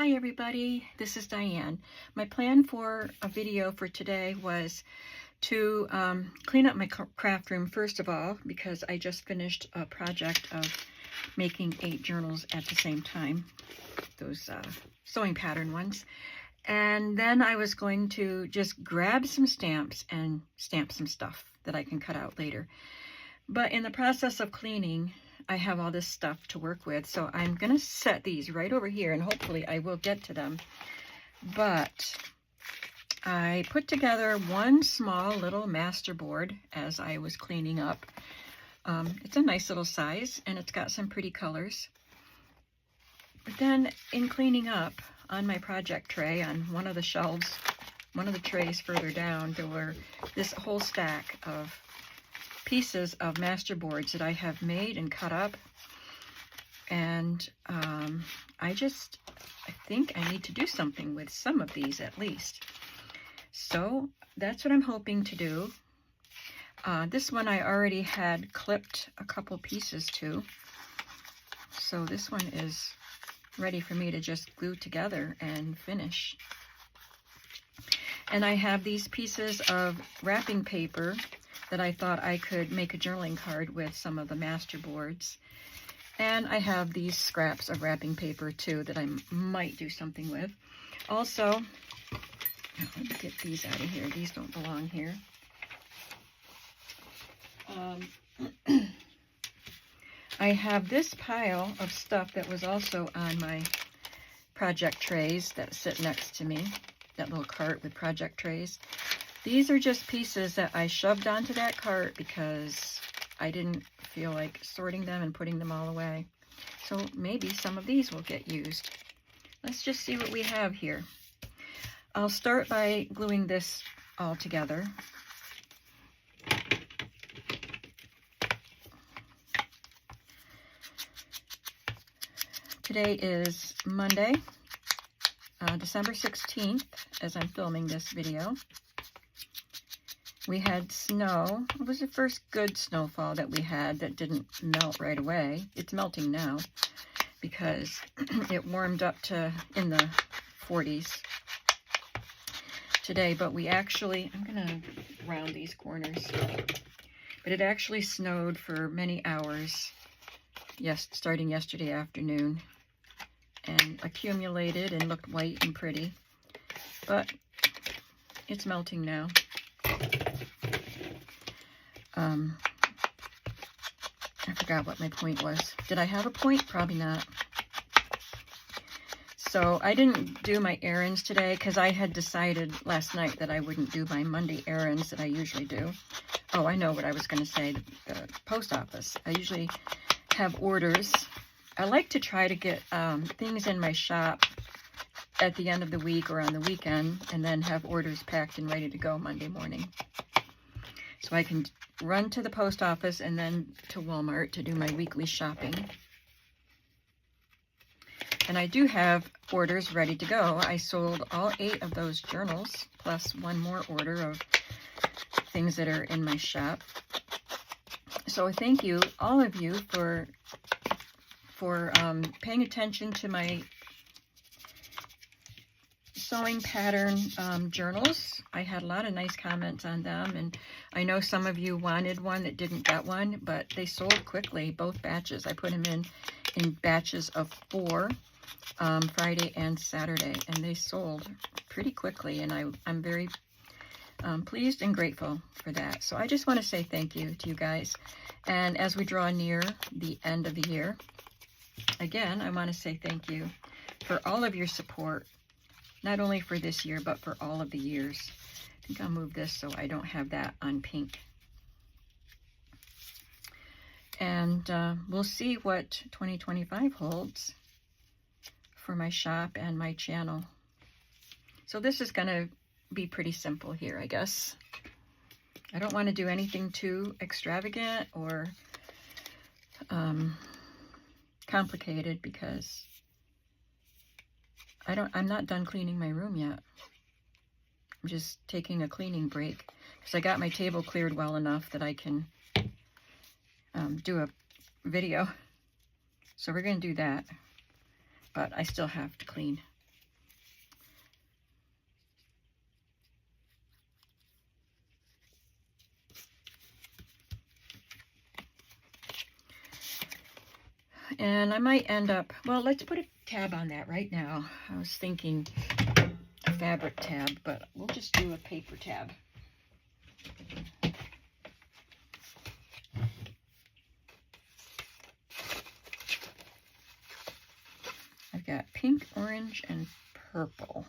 Hi everybody, this is Diane. My plan for a video for today was to clean up my craft room first of all, because I just finished a project of making 8 journals at the same time, those sewing pattern ones. And then I was going to just grab some stamps and stamp some stuff that I can cut out later. But in the process of cleaning, I have all this stuff to work with, so I'm going to set these right over here, and hopefully I will get to them. But I put together one small little master board as I was cleaning up. It's a nice little size, and it's got some pretty colors. But then in cleaning up, on my project tray, on one of the shelves, one of the trays further down, there were this whole stack of pieces of master boards that I have made and cut up, and I think I need to do something with some of these at least. So that's what I'm hoping to do. This one I already had clipped a couple pieces to, so this one is ready for me to just glue together and finish. And I have these pieces of wrapping paper that I thought I could make a journaling card with some of the master boards. And I have these scraps of wrapping paper too that I might do something with. Also, let me get these out of here. These don't belong here. I have this pile of stuff that was also on my project trays that sit next to me, that little cart with project trays. These are just pieces that I shoved onto that cart because I didn't feel like sorting them and putting them all away. So maybe some of these will get used. Let's just see what we have here. I'll start by gluing this all together. Today is Monday, December 16th, as I'm filming this video. We had snow. It was the first good snowfall that we had that didn't melt right away. It's melting now because it warmed up to in the 40s today, but we actually, I'm going to round these corners, but it actually snowed for many hours, yes, starting yesterday afternoon, and accumulated and looked white and pretty, but it's melting now. I forgot what my point was. Did I have a point? Probably not. So I didn't do my errands today because I had decided last night that I wouldn't do my Monday errands that I usually do. Oh, I know what I was going to say. The post office. I usually have orders. I like to try to get things in my shop at the end of the week or on the weekend, and then have orders packed and ready to go Monday morning. So I can run to the post office and then to Walmart to do my weekly shopping. And I do have orders ready to go. I sold all 8 of those journals, plus one more order of things that are in my shop. So thank you, all of you, for paying attention to my sewing pattern journals. I had a lot of nice comments on them, and I know some of you wanted one that didn't get one, but they sold quickly, both batches. I put them in batches of 4, Friday and Saturday, and they sold pretty quickly, and I'm very pleased and grateful for that. So I just want to say thank you to you guys. And as we draw near the end of the year, again, I want to say thank you for all of your support, not only for this year, but for all of the years. I think I'll move this so I don't have that on pink. And we'll see what 2025 holds for my shop and my channel. So this is going to be pretty simple here, I guess. I don't want to do anything too extravagant or complicated because I'm not done cleaning my room yet. I'm just taking a cleaning break because I got my table cleared well enough that I can do a video. So we're going to do that. But I still have to clean And I might end up, well, let's put a tab on that right now. I was thinking a fabric tab, but we'll just do a paper tab. I've got pink, orange, and purple.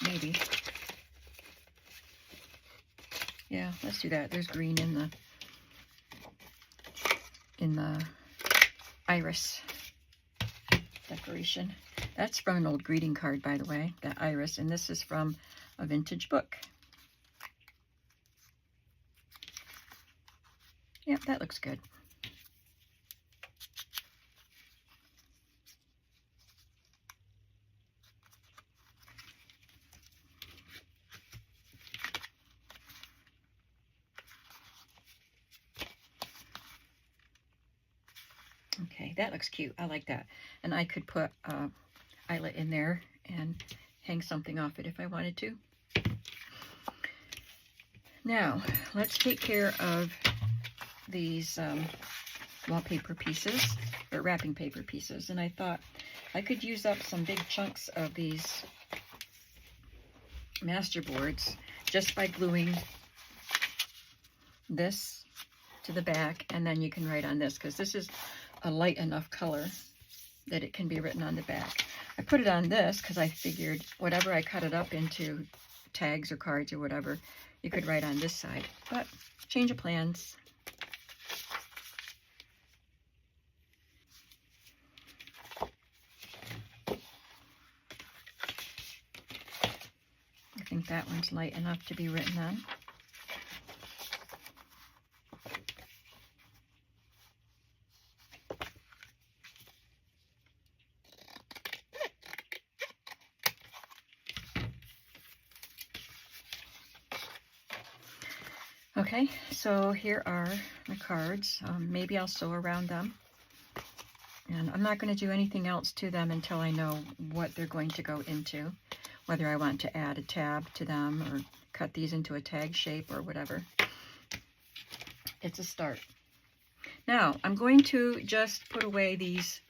Maybe. Yeah, let's do that. There's green in the iris decoration. That's from an old greeting card, by the way, that iris, and this is from a vintage book. Yep, that looks good. Okay, that looks cute. I like that. And I could put eyelet in there and hang something off it if I wanted to. Now, let's take care of these wallpaper pieces, or wrapping paper pieces. And I thought I could use up some big chunks of these master boards just by gluing this to the back, and then you can write on this, because this is a light enough color that it can be written on the back. I put it on this because I figured whatever I cut it up into, tags or cards or whatever, you could write on this side. But change of plans. I think that one's light enough to be written on. Okay, so here are my cards. Maybe I'll sew around them. And I'm not going to do anything else to them until I know what they're going to go into. Whether I want to add a tab to them or cut these into a tag shape or whatever. It's a start. Now, I'm going to just put away these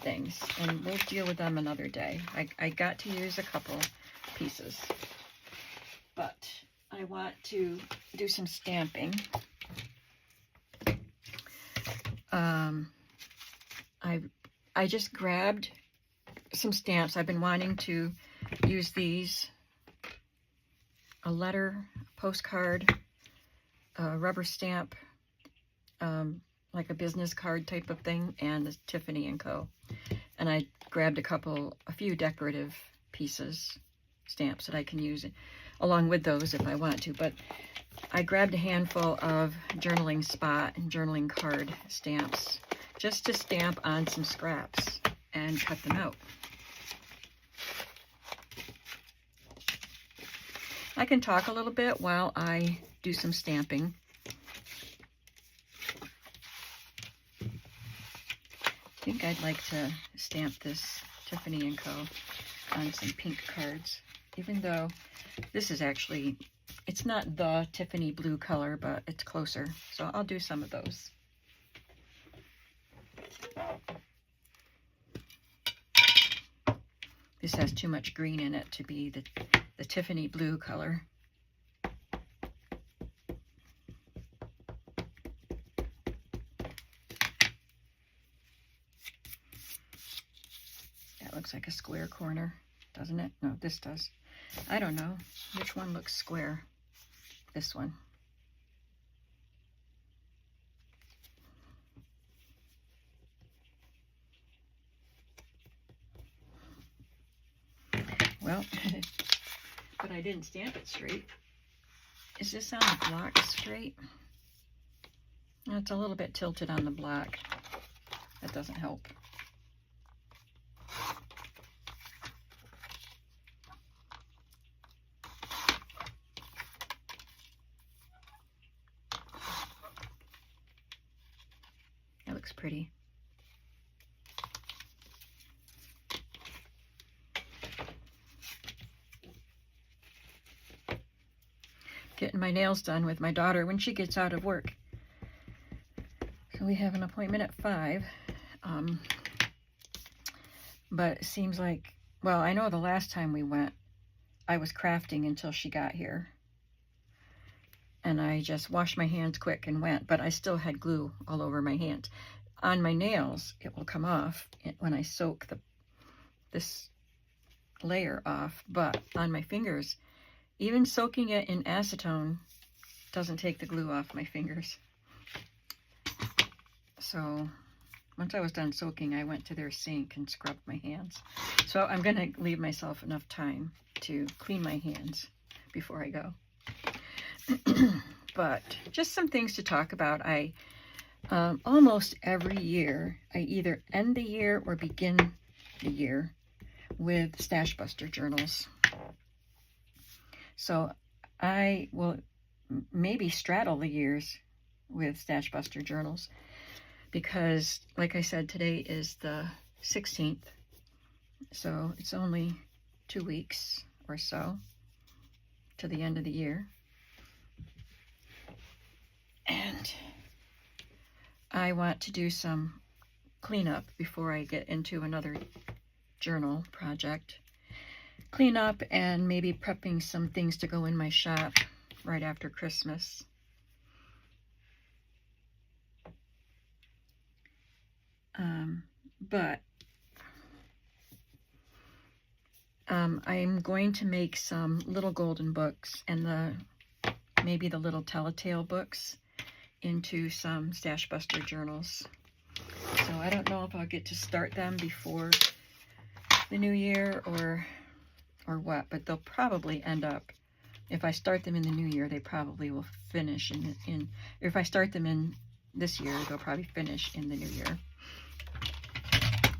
things, and we'll deal with them another day. I got to use a couple pieces. But I want to do some stamping. I just grabbed some stamps. I've been wanting to use these, a letter, postcard, a rubber stamp, like a business card type of thing, and a Tiffany & Co. And I grabbed a few decorative pieces, stamps that I can use along with those if I want to, but I grabbed a handful of journaling spot and journaling card stamps just to stamp on some scraps and cut them out. I can talk a little bit while I do some stamping. I think I'd like to stamp this Tiffany & Co. on some pink cards, even though this is actually, it's not the Tiffany blue color, but it's closer. So I'll do some of those. This has too much green in it to be the Tiffany blue color. That looks like a square corner, doesn't it? No, this does. I don't know which one looks square. This one. Well, but I didn't stamp it straight. Is this on the block straight? It's a little bit tilted on the block. That doesn't help. That looks pretty. getting my nails done with my daughter when she gets out of work. So we have an appointment at 5. But it seems like, well, I know the last time we went, I was crafting until she got here. And I just washed my hands quick and went, but I still had glue all over my hands. On my nails, it will come off when I soak this layer off, but on my fingers, even soaking it in acetone doesn't take the glue off my fingers. So once I was done soaking, I went to their sink and scrubbed my hands. So I'm going to leave myself enough time to clean my hands before I go. But just some things to talk about. I almost every year, I either end the year or begin the year with Stash Buster journals. So I will maybe straddle the years with Stash Buster journals because, like I said, today is the 16th. So it's only 2 weeks or so to the end of the year. And I want to do some cleanup before I get into another journal project. Clean up and maybe prepping some things to go in my shop right after Christmas. But I'm going to make some little golden books and maybe the little telltale books into some Stash Buster journals. So I don't know if I'll get to start them before the new year or what, but they'll probably end up, if I start them in the new year, they probably will finish or if I start them in this year, they'll probably finish in the new year.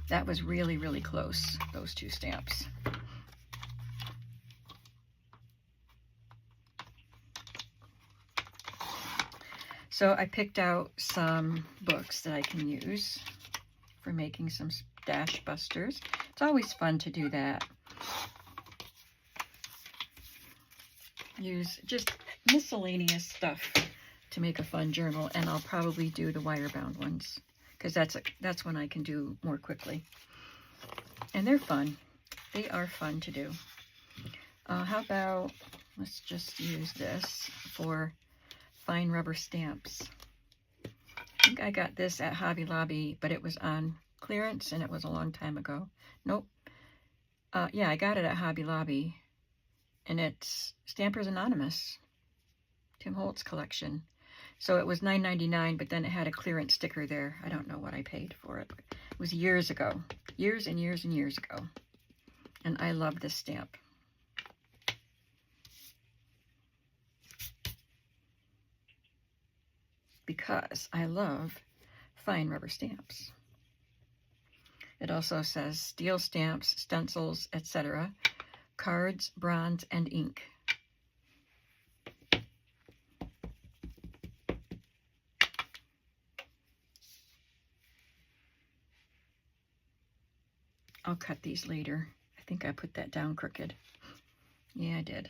That was really, really close, those 2 stamps. So I picked out some books that I can use for making some Stash Busters. It's always fun to do that. Use just miscellaneous stuff to make a fun journal, and I'll probably do the wire-bound ones because that's when I can do more quickly. And they're fun. They are fun to do. How about, let's just use this for fine rubber stamps. I think I got this at Hobby Lobby, but it was on clearance and it was a long time ago. Nope. Yeah, I got it at Hobby Lobby, and it's Stampers Anonymous, Tim Holtz collection. So it was $9.99, but then it had a clearance sticker there. I don't know what I paid for it. It was years ago. Years and years and years ago. And I love this stamp. Because I love fine rubber stamps. It also says steel stamps, stencils, etc., cards, bronze, and ink. I'll cut these later. I think I put that down crooked. Yeah, I did.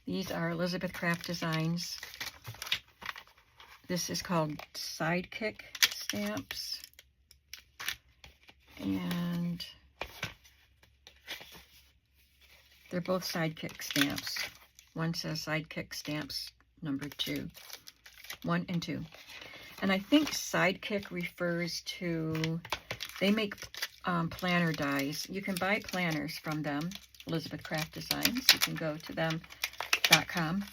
These are Elizabeth Craft Designs. This is called Sidekick stamps. And they're both Sidekick stamps. One says Sidekick stamps number 2. 1 and 2. And I think Sidekick refers to, they make planner dies. You can buy planners from them, Elizabeth Craft Designs. You can go to them.com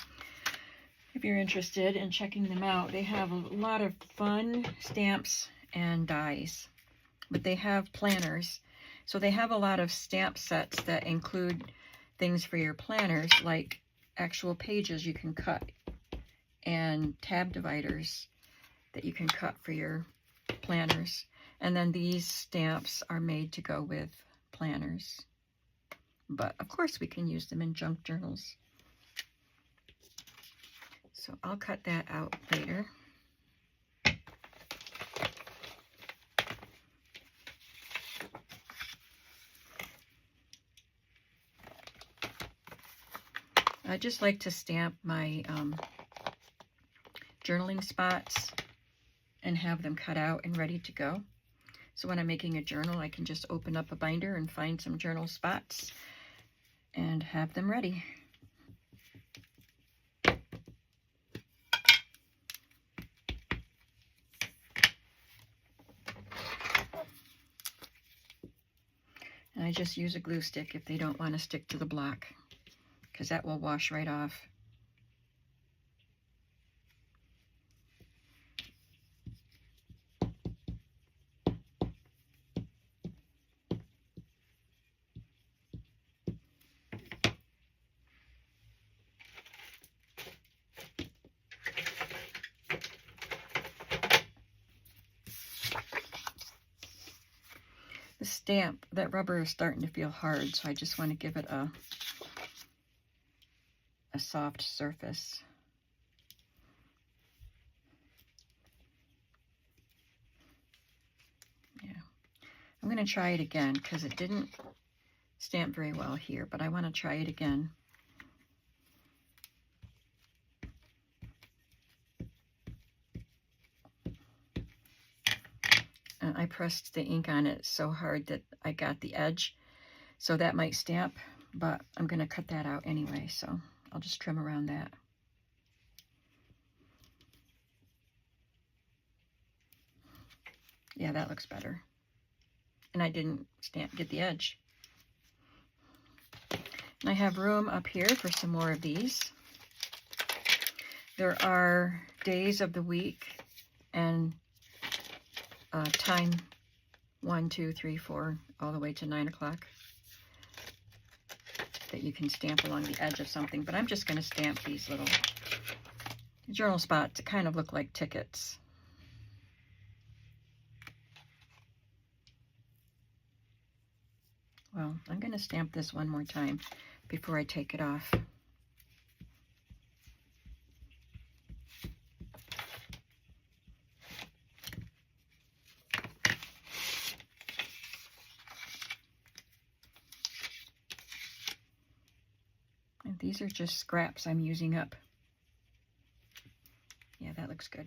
if you're interested in checking them out. They have a lot of fun stamps and dies, but they have planners. So they have a lot of stamp sets that include things for your planners, like actual pages you can cut and tab dividers that you can cut for your planners. And then these stamps are made to go with planners. But of course we can use them in junk journals. So I'll cut that out later. I just like to stamp my journaling spots and have them cut out and ready to go. So when I'm making a journal, I can just open up a binder and find some journal spots and have them ready. And I just use a glue stick if they don't want to stick to the block, because that will wash right off. The stamp, that rubber is starting to feel hard, so I just want to give it a soft surface. Yeah, I'm going to try it again because it didn't stamp very well here, but I want to try it again. I pressed the ink on it so hard that I got the edge, so that might stamp, but I'm going to cut that out anyway, so I'll just trim around that. Yeah, that looks better. And I didn't get the edge. And I have room up here for some more of these. There are days of the week and time 1, 2, 3, 4, all the way to 9 o'clock that you can stamp along the edge of something. But I'm just going to stamp these little journal spots that kind of look like tickets. Well, I'm going to stamp this one more time before I take it off. And these are just scraps I'm using up. Yeah, that looks good.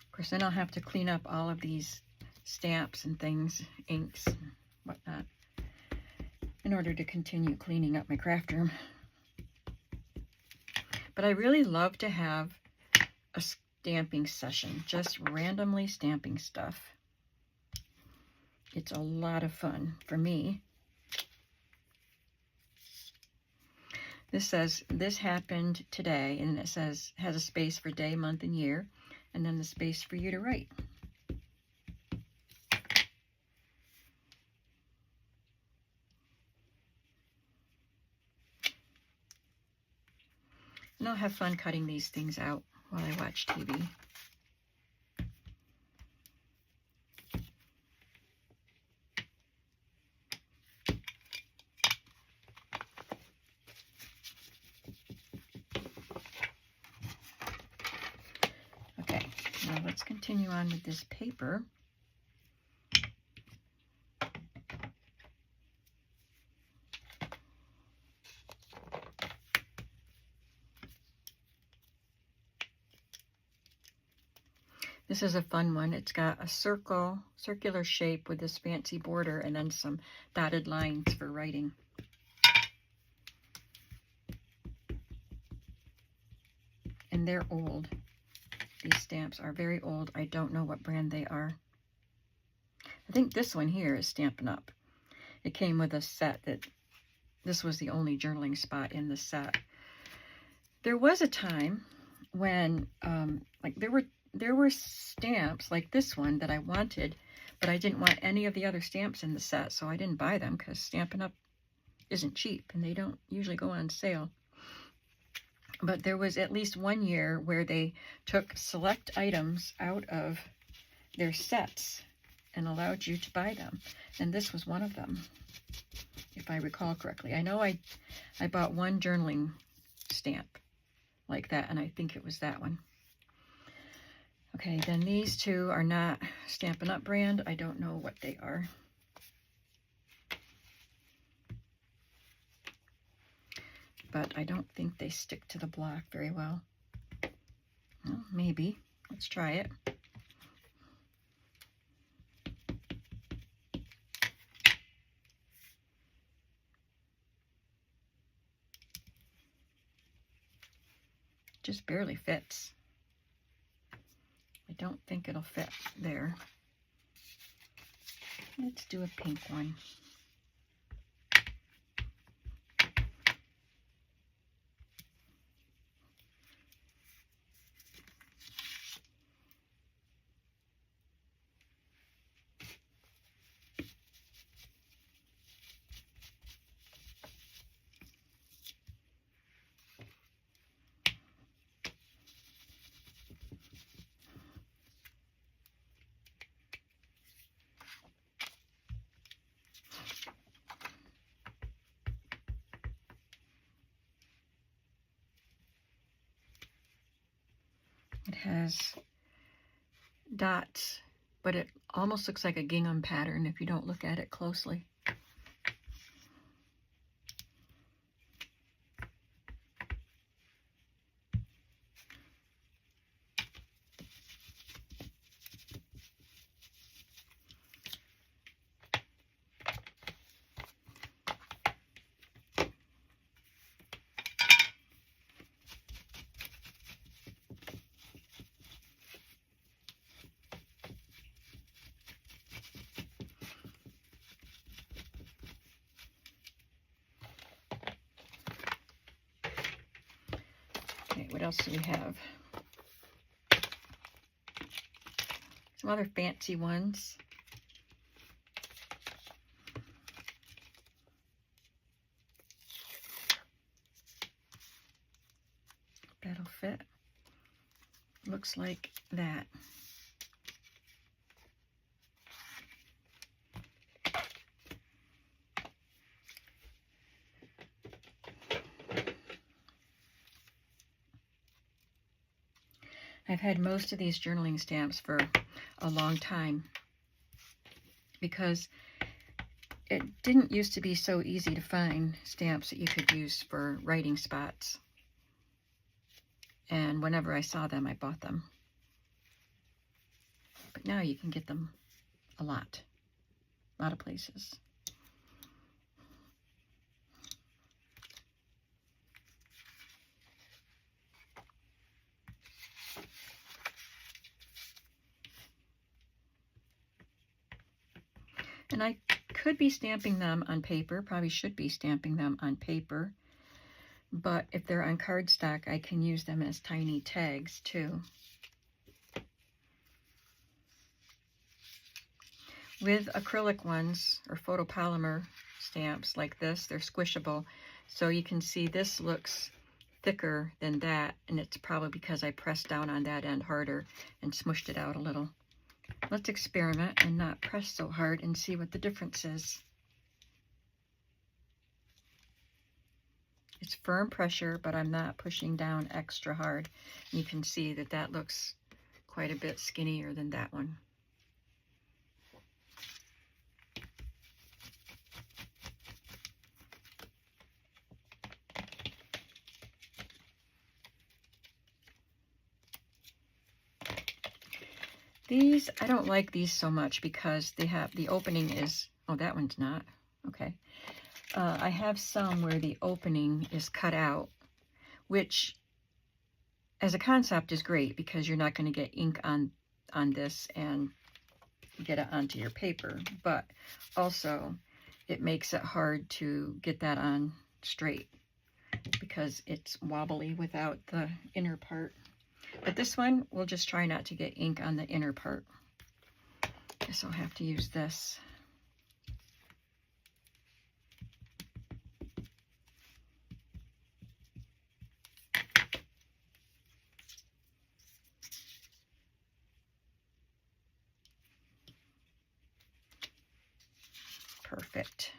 Of course, then I'll have to clean up all of these stamps and things, inks, and whatnot, in order to continue cleaning up my craft room. But I really love to have a stamping session, just randomly stamping stuff. It's a lot of fun for me. This says, this happened today, and it says, has a space for day, month, and year, and then the space for you to write. And I'll have fun cutting these things out while I watch TV. Okay, now let's continue on with this paper. This is a fun one. It's got a circular shape with this fancy border and then some dotted lines for writing. And they're old. These stamps are very old. I don't know what brand they are. I think this one here is Stampin' Up. It came with a set that this was the only journaling spot in the set. There was a time when like there were stamps like this one that I wanted, but I didn't want any of the other stamps in the set, so I didn't buy them because Stampin' Up isn't cheap and they don't usually go on sale. But there was at least one year where they took select items out of their sets and allowed you to buy them. And this was one of them. If if I recall correctly. I know I bought one journaling stamp like that, and I think it was that one. Okay, then these two are not Stampin' Up! Brand. I don't know what they are. But I don't think they stick to the block very well. Well, maybe. Let's try it. Just barely fits. I don't think it'll fit there. Let's do a pink one. It has dots, but it almost looks like a gingham pattern if you don't look at it closely. What else do we have? Some other fancy ones. That'll fit. Looks like that. I've had most of these journaling stamps for a long time because it didn't used to be so easy to find stamps that you could use for writing spots. And whenever I saw them, I bought them. But now you can get them a lot of places. And I could be stamping them on paper, probably should be stamping them on paper, but if they're on cardstock, I can use them as tiny tags too. With acrylic ones or photopolymer stamps like this, they're squishable, so you can see this looks thicker than that, and it's probably because I pressed down on that end harder and smushed it out a little. Let's experiment and not press so hard and see what the difference is. It's firm pressure, but I'm not pushing down extra hard. You can see that that looks quite a bit skinnier than that one. These, I don't like these so much because they have, the opening is, oh, that one's not, okay. I have some where the opening is cut out, which as a concept is great because you're not going to get ink on this and get it onto your paper, but also it makes it hard to get that on straight because it's wobbly without the inner part. But this one, we'll just try not to get ink on the inner part. Guess I'll have to use this. Perfect.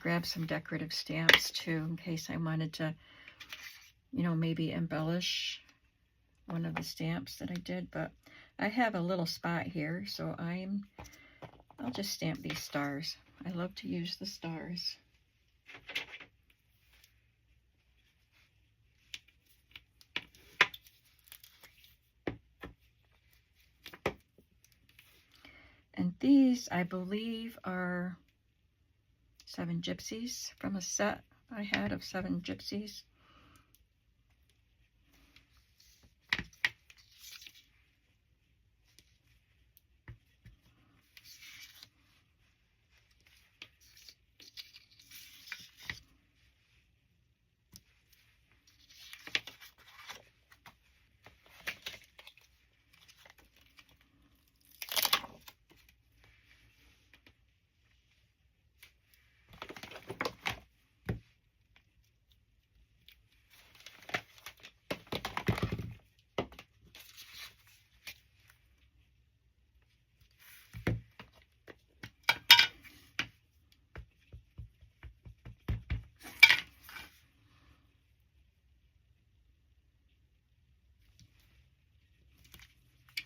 grab some decorative stamps too, in case I wanted to, you know, maybe embellish one of the stamps that I did. But I have a little spot here, so I'll just stamp these stars. I love to use the stars. And these, I believe, are 7 gypsies from a set I had of 7 gypsies.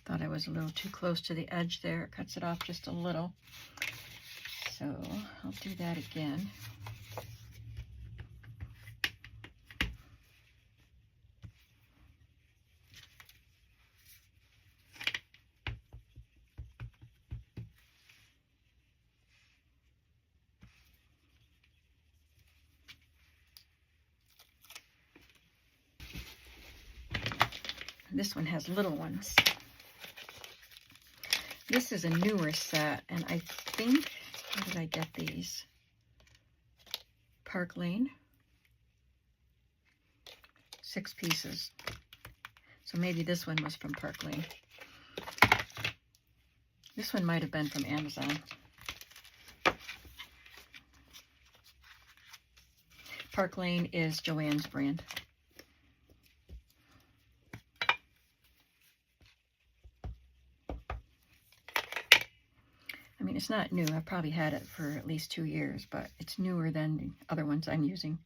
Thought I was a little too close to the edge there. It cuts it off just a little. So I'll do that again. This one has little ones. This is a newer set, and I think, how did I get these? Park Lane. 6 pieces. So maybe this one was from Park Lane. This one might have been from Amazon. Park Lane is Joann's brand. I mean, it's not new. I've probably had it for at least 2 years, but it's newer than the other ones I'm using.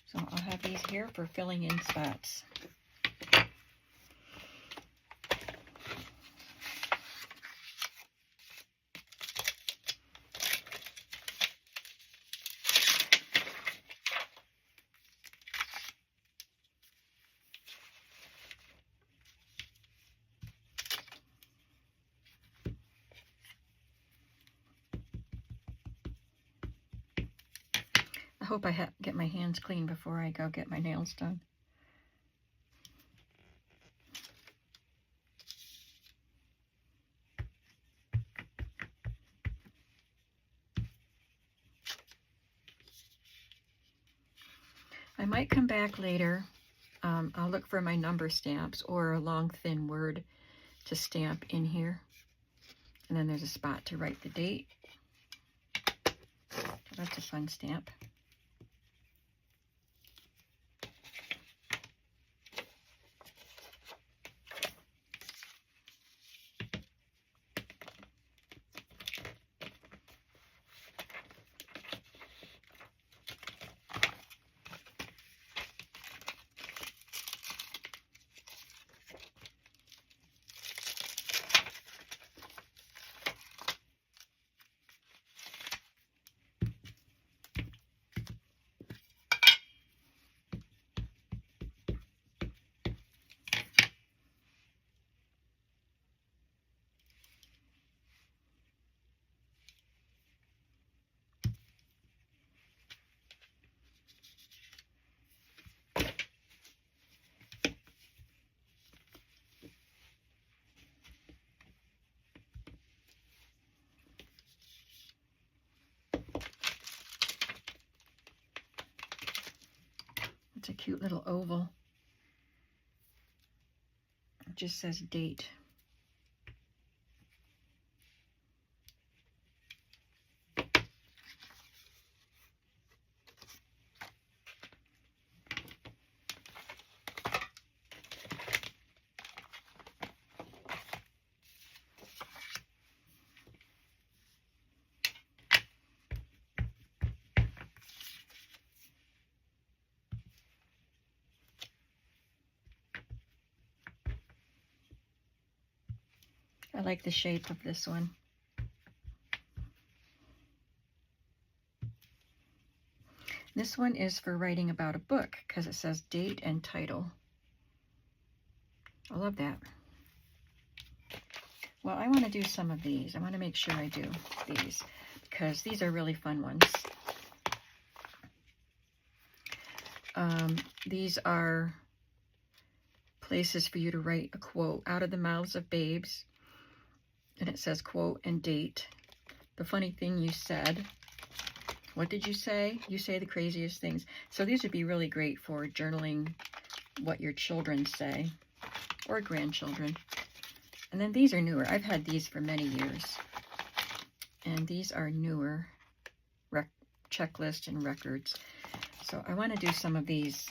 So I'll have these here for filling in spots. I hope I get my hands clean before I go get my nails done. I might come back later. I'll look for my number stamps or a long thin word to stamp in here. And then there's a spot to write the date. So that's a fun stamp. It's a cute little oval. It just says date. I like the shape of this one. This one is for writing about a book because it says date and title. I love that. Well, I want to do some of these. I want to make sure I do these because these are really fun ones. These are places for you to write a quote out of the mouths of babes. And it says quote and date. The funny thing you said. What did you say? You say the craziest things. So these would be really great for journaling what your children say or grandchildren. And then these are newer. I've had these for many years. And these are newer checklist and records. So I want to do some of these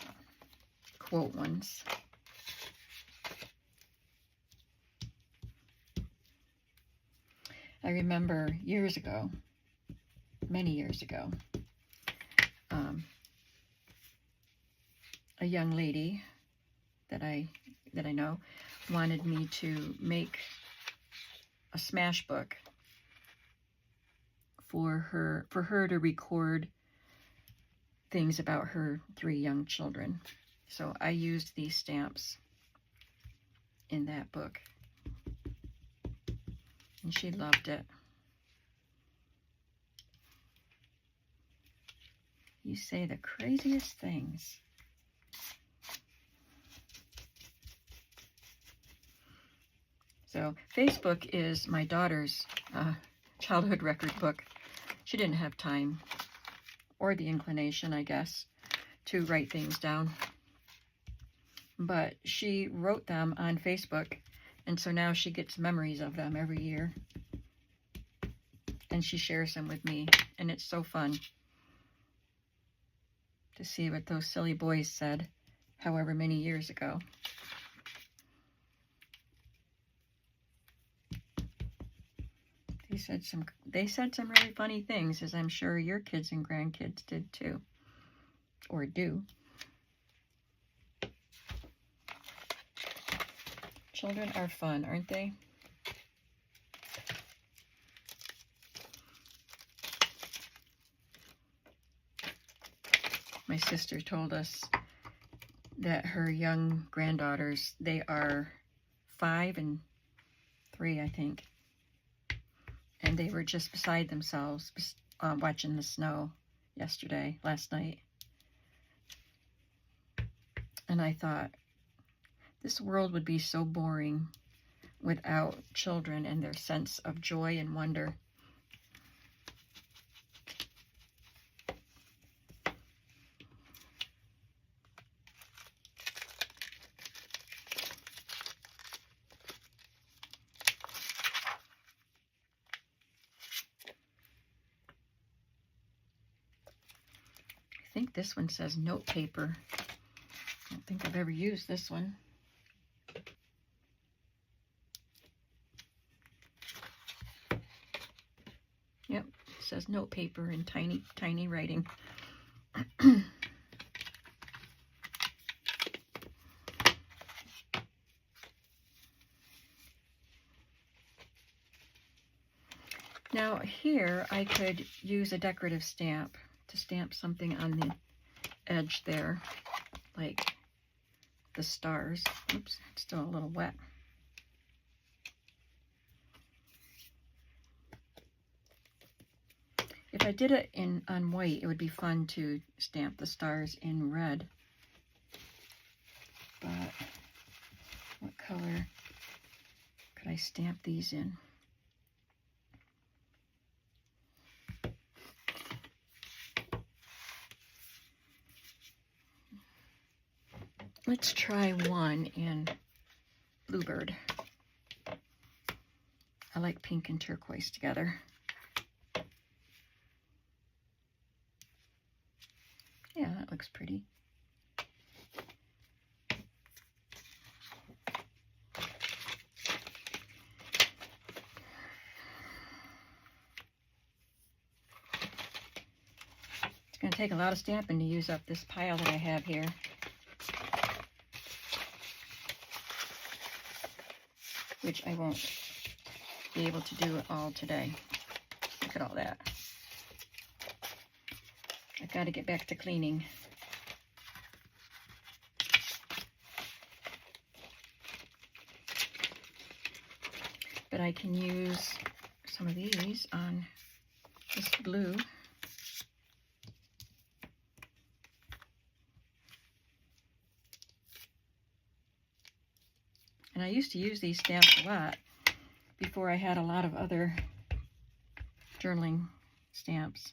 quote ones. I remember years ago, many years ago, a young lady that I know wanted me to make a smash book for her to record things about her 3 young children. So I used these stamps in that book. And she loved it. You say the craziest things. So Facebook is my daughter's childhood record book. She didn't have time or the inclination, I guess, to write things down. But she wrote them on Facebook, and so now she gets memories of them every year. And she shares them with me, and it's so fun to see what those silly boys said however many years ago. They said some really funny things, as I'm sure your kids and grandkids did too, or do. Children are fun, aren't they? My sister told us that her young granddaughters, they are 5 and 3, I think. And they were just beside themselves watching the snow last night. And I thought, this world would be so boring without children and their sense of joy and wonder. I think this one says note paper. I don't think I've ever used this one. Yep, it says note paper in tiny, tiny writing. Now here I could use a decorative stamp to stamp something on the edge there, like the stars. Oops, it's still a little wet. If I did it on white, it would be fun to stamp the stars in red. But what color could I stamp these in? Let's try one in Bluebird. I like pink and turquoise together. Yeah, that looks pretty. It's going to take a lot of stamping to use up this pile that I have here. Which I won't be able to do it all today. Look at all that. I've got to get back to cleaning. But I can use some of these on this blue. And I used to use these stamps a lot before I had a lot of other journaling stamps.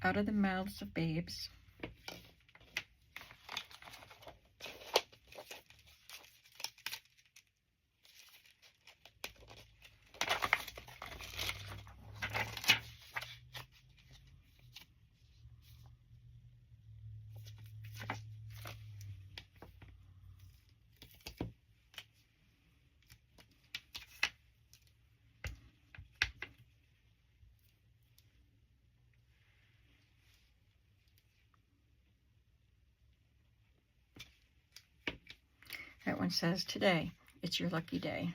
Out of the Mouths of Babes. That one says, today, it's your lucky day.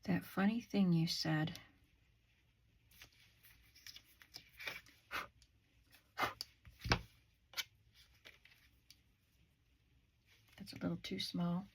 That funny thing you said. That's a little too small.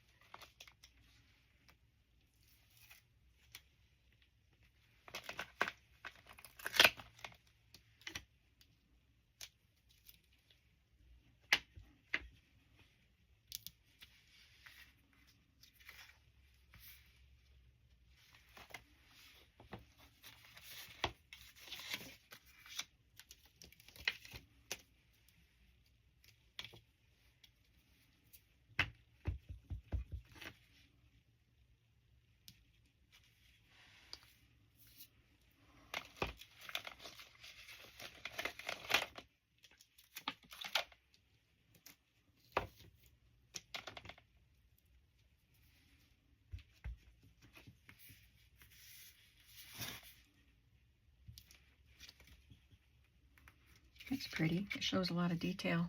It's pretty. It shows a lot of detail.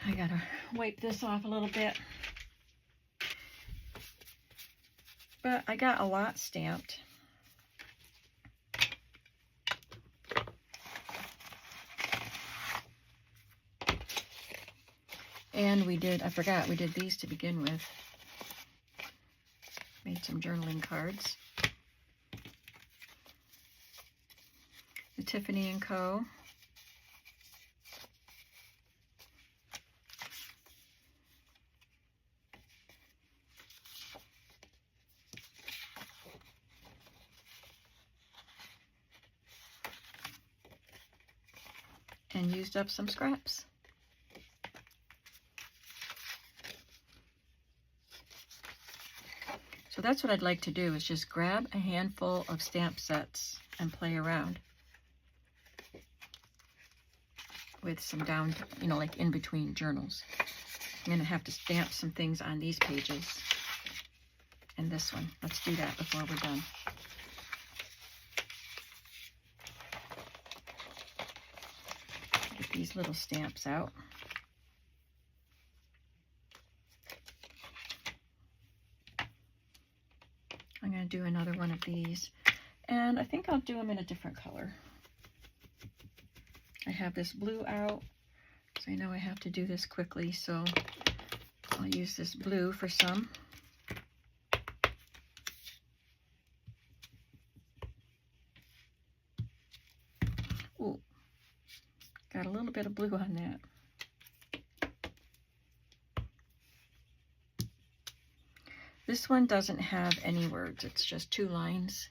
I gotta wipe this off a little bit. But I got a lot stamped. And we did, I forgot, we did these to begin with. Made some journaling cards. The Tiffany & Co. And used up some scraps. So that's what I'd like to do, is just grab a handful of stamp sets and play around with some down, you know, like in between journals. I'm going to have to stamp some things on these pages and this one. Let's do that before we're done. Get these little stamps out. I'm going to do another one of these, and I think I'll do them in a different color. I have this blue out, so I know I have to do this quickly, so I'll use this blue for some. Ooh, got a little bit of blue on that. This one doesn't have any words, it's just 2 lines.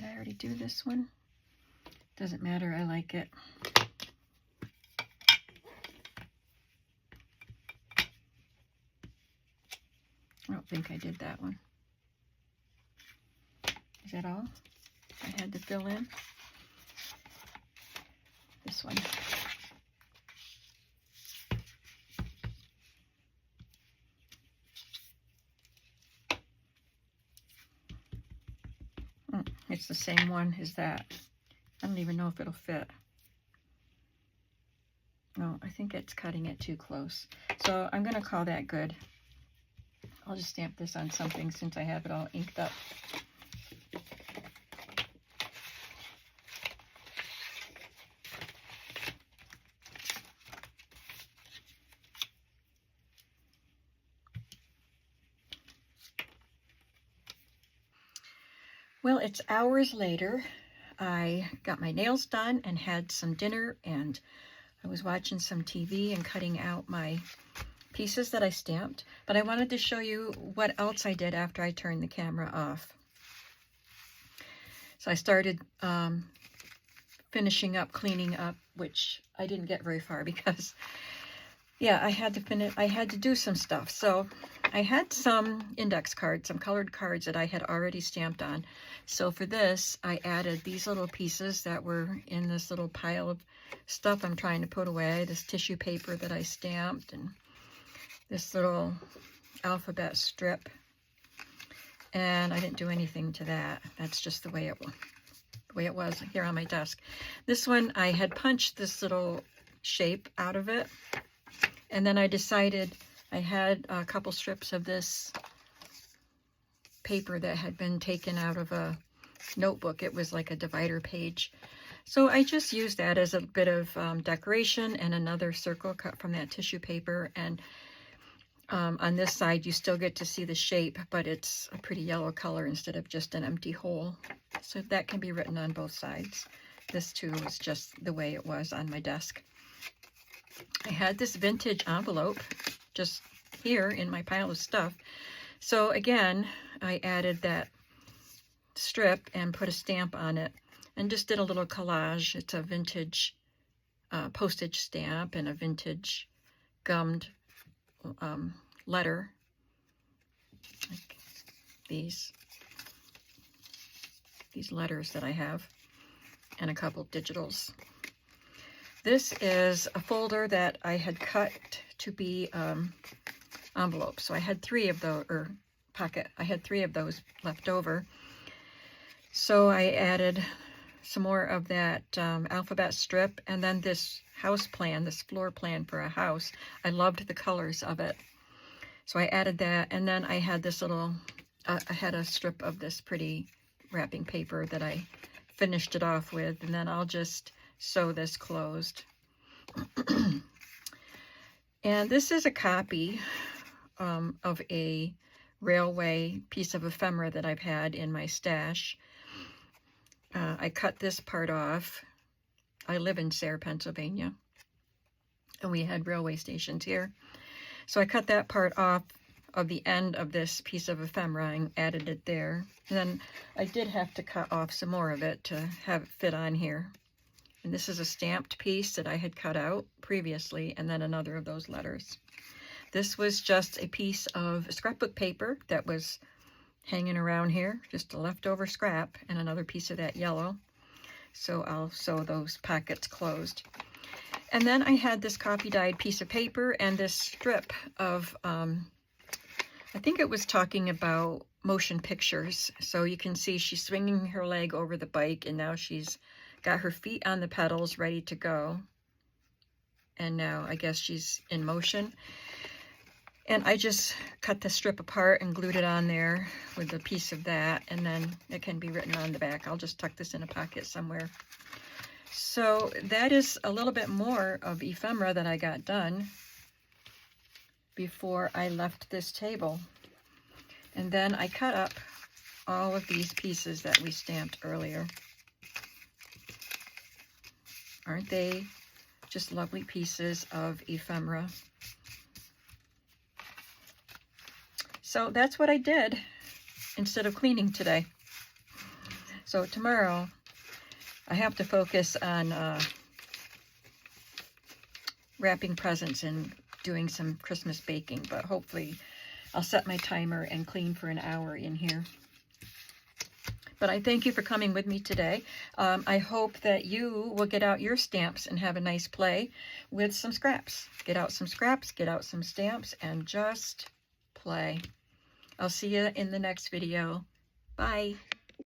I already do this one? Doesn't matter, I like it. I don't think I did that one. Is that all I had to fill in? This one. It's the same one as that. I don't even know if it'll fit. No, I think it's cutting it too close. So I'm going to call that good. I'll just stamp this on something since I have it all inked up. Well, it's hours later. I got my nails done and had some dinner, and I was watching some TV and cutting out my pieces that I stamped. But I wanted to show you what else I did after I turned the camera off. So I started finishing up, cleaning up, which I didn't get very far because, yeah, I had to do some stuff. So I had some index cards, some colored cards that I had already stamped on. So for this, I added these little pieces that were in this little pile of stuff I'm trying to put away, this tissue paper that I stamped, and this little alphabet strip. And I didn't do anything to that. That's just the way it was here on my desk. This one, I had punched this little shape out of it. And then I decided I had a couple strips of this paper that had been taken out of a notebook. It was like a divider page. So I just used that as a bit of decoration, and another circle cut from that tissue paper. And on this side, you still get to see the shape, but it's a pretty yellow color instead of just an empty hole. So that can be written on both sides. This too is just the way it was on my desk. I had this vintage envelope just here in my pile of stuff. So again, I added that strip and put a stamp on it and just did a little collage. It's a vintage postage stamp and a vintage gummed letter, like these letters that I have, and a couple digitals. This is a folder that I had cut to be envelopes. So I had 3 of those, or pocket. I had 3 of those left over. So I added some more of that alphabet strip, and then this house plan, this floor plan for a house. I loved the colors of it. So I added that, and then I had this little, I had a strip of this pretty wrapping paper that I finished it off with, and then I'll just sew this closed. And this is a copy of a railway piece of ephemera that I've had in my stash. I cut this part off. I live in Sayre, Pennsylvania, and we had railway stations here. So I cut that part off of the end of this piece of ephemera and added it there. And then I did have to cut off some more of it to have it fit on here. And this is a stamped piece that I had cut out previously, and then another of those letters. This was just a piece of scrapbook paper that was hanging around here, just a leftover scrap, and another piece of that yellow. So I'll sew those pockets closed. And then I had this coffee dyed piece of paper and this strip of, I think it was talking about motion pictures. So you can see she's swinging her leg over the bike, and now she's got her feet on the pedals ready to go. And now I guess she's in motion. And I just cut the strip apart and glued it on there with a piece of that, and then it can be written on the back. I'll just tuck this in a pocket somewhere. So that is a little bit more of ephemera that I got done before I left this table. And then I cut up all of these pieces that we stamped earlier. Aren't they just lovely pieces of ephemera? So that's what I did instead of cleaning today. So tomorrow I have to focus on wrapping presents and doing some Christmas baking, but hopefully I'll set my timer and clean for an hour in here. But I thank you for coming with me today. I hope that you will get out your stamps and have a nice play with some scraps. Get out some scraps, get out some stamps, and just play. I'll see you in the next video. Bye.